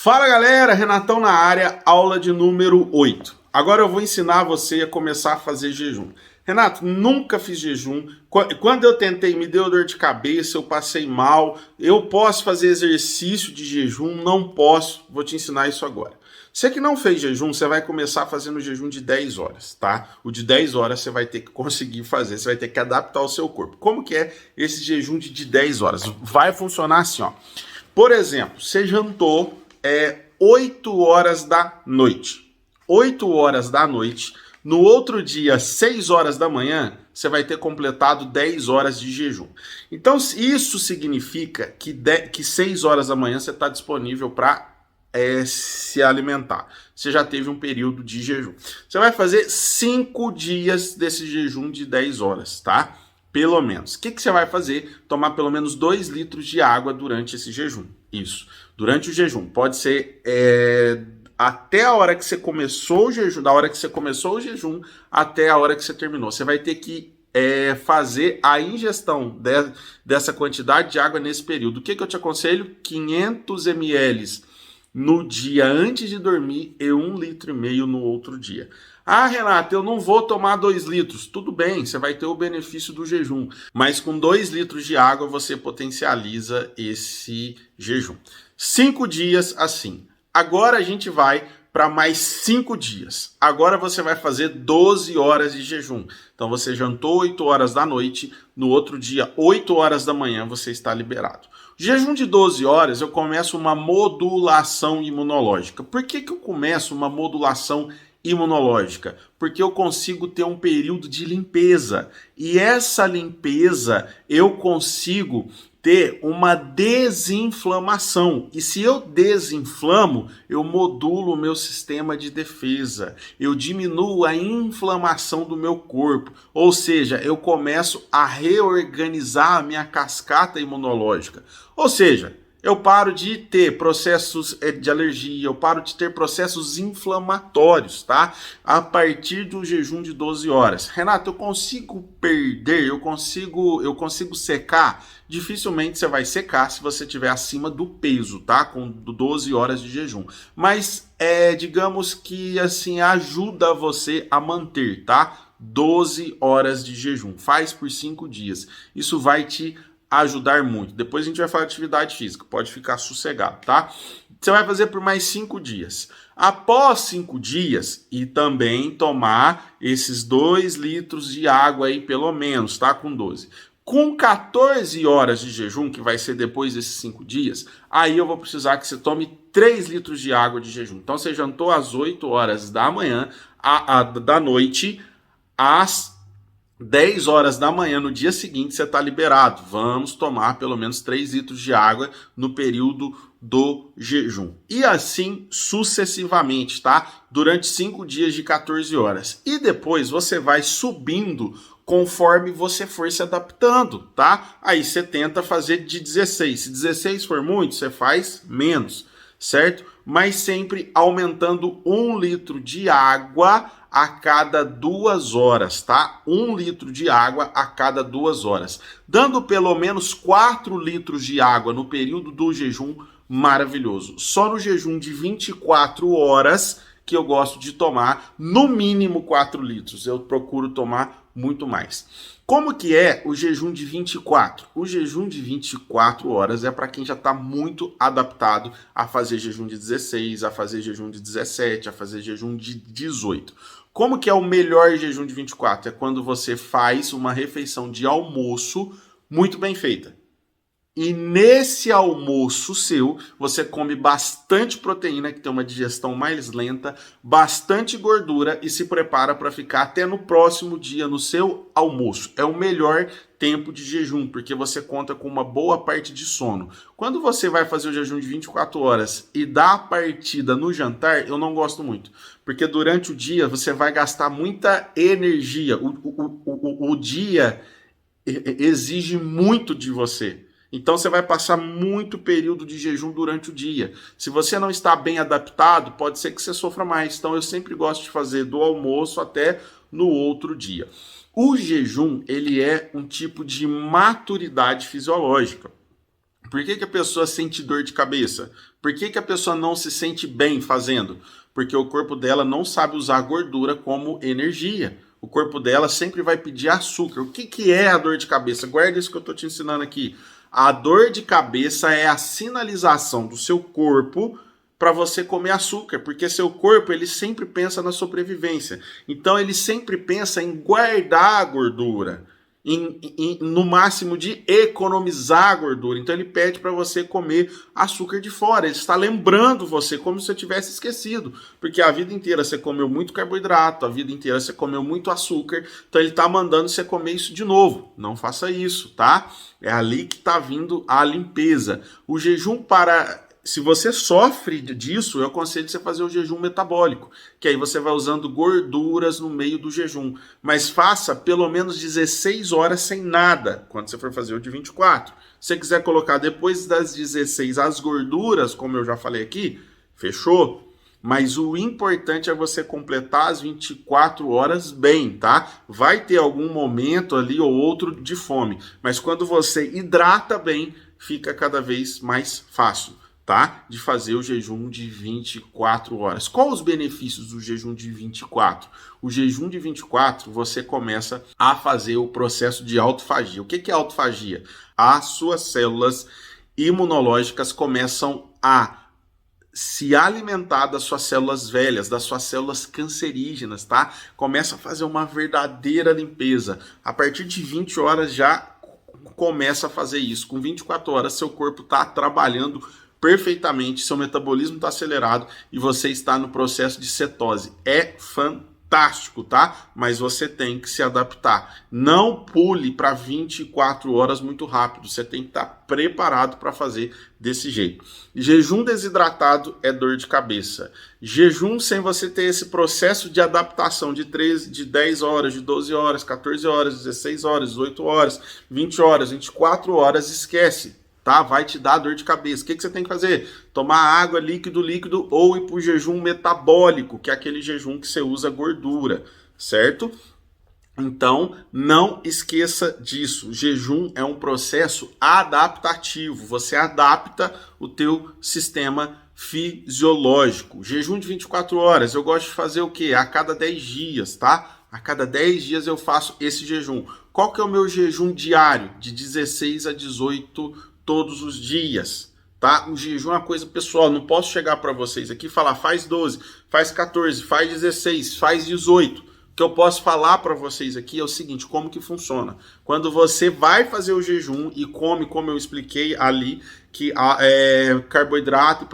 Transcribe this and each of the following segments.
Fala galera, Renatão na área, aula de número 8. Agora eu vou ensinar você a começar a fazer jejum. Renato, nunca fiz jejum. Quando eu tentei, me deu dor de cabeça, eu passei mal. Eu posso fazer exercício de jejum? Não posso. Vou te ensinar isso agora. Você que não fez jejum, você vai começar fazendo jejum de 10 horas, tá? O de 10 horas você vai ter que conseguir fazer, você vai ter que adaptar o seu corpo. Como que é esse jejum de 10 horas? Vai funcionar assim, ó. Por exemplo, você jantou 8 horas da noite. 8 horas da noite. No outro dia, 6 horas da manhã, você vai ter completado 10 horas de jejum. Então, isso significa que 6 horas da manhã você está disponível para se alimentar. Você já teve um período de jejum. Você vai fazer 5 dias desse jejum de 10 horas, tá? Pelo menos. O que você vai fazer? Tomar pelo menos 2 litros de água durante esse jejum. Isso. Durante o jejum. Pode ser até a hora que você começou o jejum, da hora que você começou o jejum até a hora que você terminou. Você vai ter que fazer a ingestão dessa quantidade de água nesse período. O que eu te aconselho? 500 ml no dia antes de dormir e 1,5 litro no outro dia. Ah, Renato, eu não vou tomar 2 litros. Tudo bem, você vai ter o benefício do jejum. Mas com 2 litros de água você potencializa esse jejum. 5 dias assim. Agora a gente vai para mais 5 dias. Agora você vai fazer 12 horas de jejum. Então você jantou 8 horas da noite, no outro dia, 8 horas da manhã, você está liberado. Jejum de 12 horas, eu começo uma modulação imunológica. Por que eu começo uma modulação imunológica? Porque eu consigo ter um período de limpeza. E essa limpeza eu consigo ter uma desinflamação. E se eu desinflamo, eu modulo o meu sistema de defesa. Eu diminuo a inflamação do meu corpo. Ou seja, eu começo a reorganizar a minha cascata imunológica. Ou seja, eu paro de ter processos de alergia, eu paro de ter processos inflamatórios, tá? A partir do jejum de 12 horas. Renato, eu consigo perder, eu consigo secar? Dificilmente você vai secar se você estiver acima do peso, tá? Com 12 horas de jejum. Mas digamos que assim ajuda você a manter, tá? 12 horas de jejum. Faz por 5 dias. Isso vai te ajudar muito. Depois a gente vai falar de atividade física, pode ficar sossegado, tá? Você vai fazer por mais 5 dias. Após 5 dias, e também tomar esses 2 litros de água aí, pelo menos, tá? Com 12. Com 14 horas de jejum, que vai ser depois desses 5 dias, aí eu vou precisar que você tome 3 litros de água de jejum. Então você jantou às 8 horas da manhã, da noite, às 10 horas da manhã, no dia seguinte, você está liberado. Vamos tomar pelo menos 3 litros de água no período do jejum. E assim sucessivamente, tá? Durante 5 dias de 14 horas. E depois você vai subindo conforme você for se adaptando, tá? Aí você tenta fazer de 16. Se 16 for muito, você faz menos, certo? Mas sempre aumentando 1 litro de água a cada 2 horas, tá? 1 litro de água a cada 2 horas. Dando pelo menos 4 litros de água no período do jejum, maravilhoso. Só no jejum de 24 horas que eu gosto de tomar no mínimo 4 litros. Eu procuro tomar muito mais. Como que é o jejum de 24? O jejum de 24 horas é para quem já está muito adaptado a fazer jejum de 16, a fazer jejum de 17, a fazer jejum de 18. Como que é o melhor jejum de 24? É quando você faz uma refeição de almoço muito bem feita. E nesse almoço seu, você come bastante proteína, que tem uma digestão mais lenta, bastante gordura e se prepara para ficar até no próximo dia no seu almoço. É o melhor tempo de jejum, porque você conta com uma boa parte de sono. Quando você vai fazer o jejum de 24 horas e dá a partida no jantar, eu não gosto muito, porque durante o dia você vai gastar muita energia. O dia exige muito de você. Então você vai passar muito período de jejum durante o dia. Se você não está bem adaptado, pode ser que você sofra mais. Então eu sempre gosto de fazer do almoço até no outro dia. O jejum, ele é um tipo de maturidade fisiológica. Por que que a pessoa sente dor de cabeça? Por que que a pessoa não se sente bem fazendo? Porque o corpo dela não sabe usar a gordura como energia. O corpo dela sempre vai pedir açúcar. O que que é a dor de cabeça? Guarda isso que eu estou te ensinando aqui. A dor de cabeça é a sinalização do seu corpo para você comer açúcar, porque seu corpo ele sempre pensa na sobrevivência. Então ele sempre pensa em guardar a gordura. No máximo de economizar a gordura. Então ele pede para você comer açúcar de fora. Ele está lembrando você como se você tivesse esquecido. Porque a vida inteira você comeu muito carboidrato, a vida inteira você comeu muito açúcar. Então ele está mandando você comer isso de novo. Não faça isso, tá? É ali que está vindo a limpeza. O jejum para... Se você sofre disso, eu aconselho você fazer o jejum metabólico, que aí você vai usando gorduras no meio do jejum. Mas faça pelo menos 16 horas sem nada, quando você for fazer o de 24. Se você quiser colocar depois das 16 as gorduras, como eu já falei aqui, fechou. Mas o importante é você completar as 24 horas bem, tá? Vai ter algum momento ali ou outro de fome, mas quando você hidrata bem, fica cada vez mais fácil, tá? De fazer o jejum de 24 horas. Quais os benefícios do jejum de 24? O jejum de 24, você começa a fazer o processo de autofagia. O que é autofagia? As suas células imunológicas começam a se alimentar das suas células velhas, das suas células cancerígenas, tá? Começa a fazer uma verdadeira limpeza. A partir de 20 horas já começa a fazer isso. Com 24 horas, seu corpo está trabalhando perfeitamente, seu metabolismo está acelerado e você está no processo de cetose. É fantástico, tá? Mas você tem que se adaptar. Não pule para 24 horas muito rápido. Você tem que estar preparado para fazer desse jeito. Jejum desidratado é dor de cabeça. Jejum sem você ter esse processo de adaptação de 10 horas, de 12 horas, 14 horas, 16 horas, 18 horas, 20 horas, 24 horas, esquece. Tá? Vai te dar dor de cabeça. O que você tem que fazer? Tomar água, líquido ou ir para o jejum metabólico, que é aquele jejum que você usa gordura, certo? Então, não esqueça disso. O jejum é um processo adaptativo. Você adapta o teu sistema fisiológico. Jejum de 24 horas, eu gosto de fazer o quê? A cada 10 dias, tá? A cada 10 dias eu faço esse jejum. Qual que é o meu jejum diário? De 16 a 18 todos os dias, tá? O jejum é uma coisa pessoal, não posso chegar para vocês aqui e falar faz 12, faz 14, faz 16, faz 18. O que eu posso falar para vocês aqui é o seguinte, como que funciona. Quando você vai fazer o jejum e come, como eu expliquei ali, que carboidrato,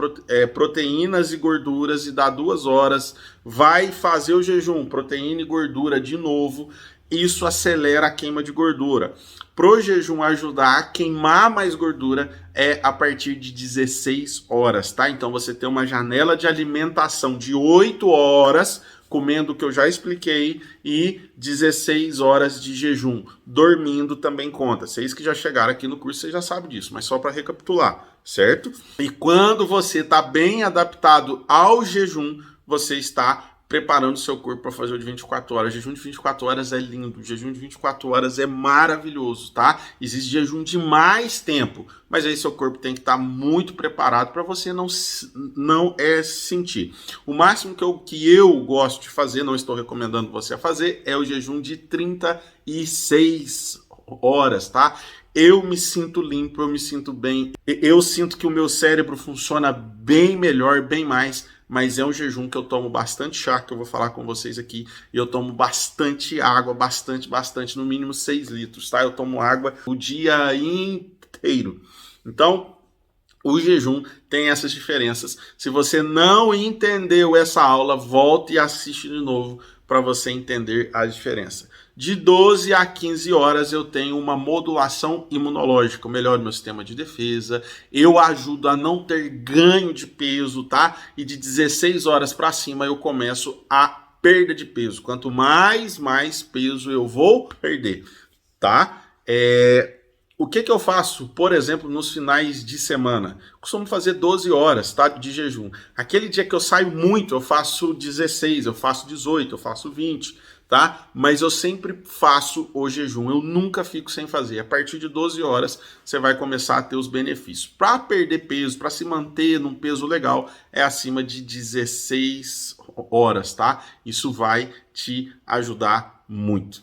proteínas e gorduras e dá 2 horas, vai fazer o jejum, proteína e gordura de novo, isso acelera a queima de gordura. Pro jejum ajudar a queimar mais gordura é a partir de 16 horas, tá? Então você tem uma janela de alimentação de 8 horas, comendo o que eu já expliquei, e 16 horas de jejum. Dormindo também conta. Vocês que já chegaram aqui no curso, vocês já sabem disso, mas só para recapitular, certo? E quando você está bem adaptado ao jejum, você está preparando o seu corpo para fazer o de 24 horas. O jejum de 24 horas é lindo, o jejum de 24 horas é maravilhoso, tá? Existe jejum de mais tempo, mas aí seu corpo tem que estar muito preparado para você não sentir. O máximo que eu gosto de fazer, não estou recomendando você a fazer, é o jejum de 36 horas, tá? Eu me sinto limpo, eu me sinto bem, eu sinto que o meu cérebro funciona bem melhor, bem mais, mas é um jejum que eu tomo bastante chá, que eu vou falar com vocês aqui, e eu tomo bastante água, bastante, no mínimo 6 litros, tá? Eu tomo água o dia inteiro. Então, o jejum tem essas diferenças. Se você não entendeu essa aula, volte e assiste de novo para você entender a diferença. De 12 a 15 horas eu tenho uma modulação imunológica, eu melhoro meu sistema de defesa, eu ajudo a não ter ganho de peso, tá? E de 16 horas para cima eu começo a perda de peso. Quanto mais peso eu vou perder, tá? O que eu faço, por exemplo, nos finais de semana? Costumo fazer 12 horas, tá, de jejum. Aquele dia que eu saio muito, eu faço 16, eu faço 18, eu faço 20, tá? Mas eu sempre faço o jejum, eu nunca fico sem fazer. A partir de 12 horas você vai começar a ter os benefícios. Para perder peso, para se manter num peso legal, é acima de 16 horas, tá? Isso vai te ajudar muito.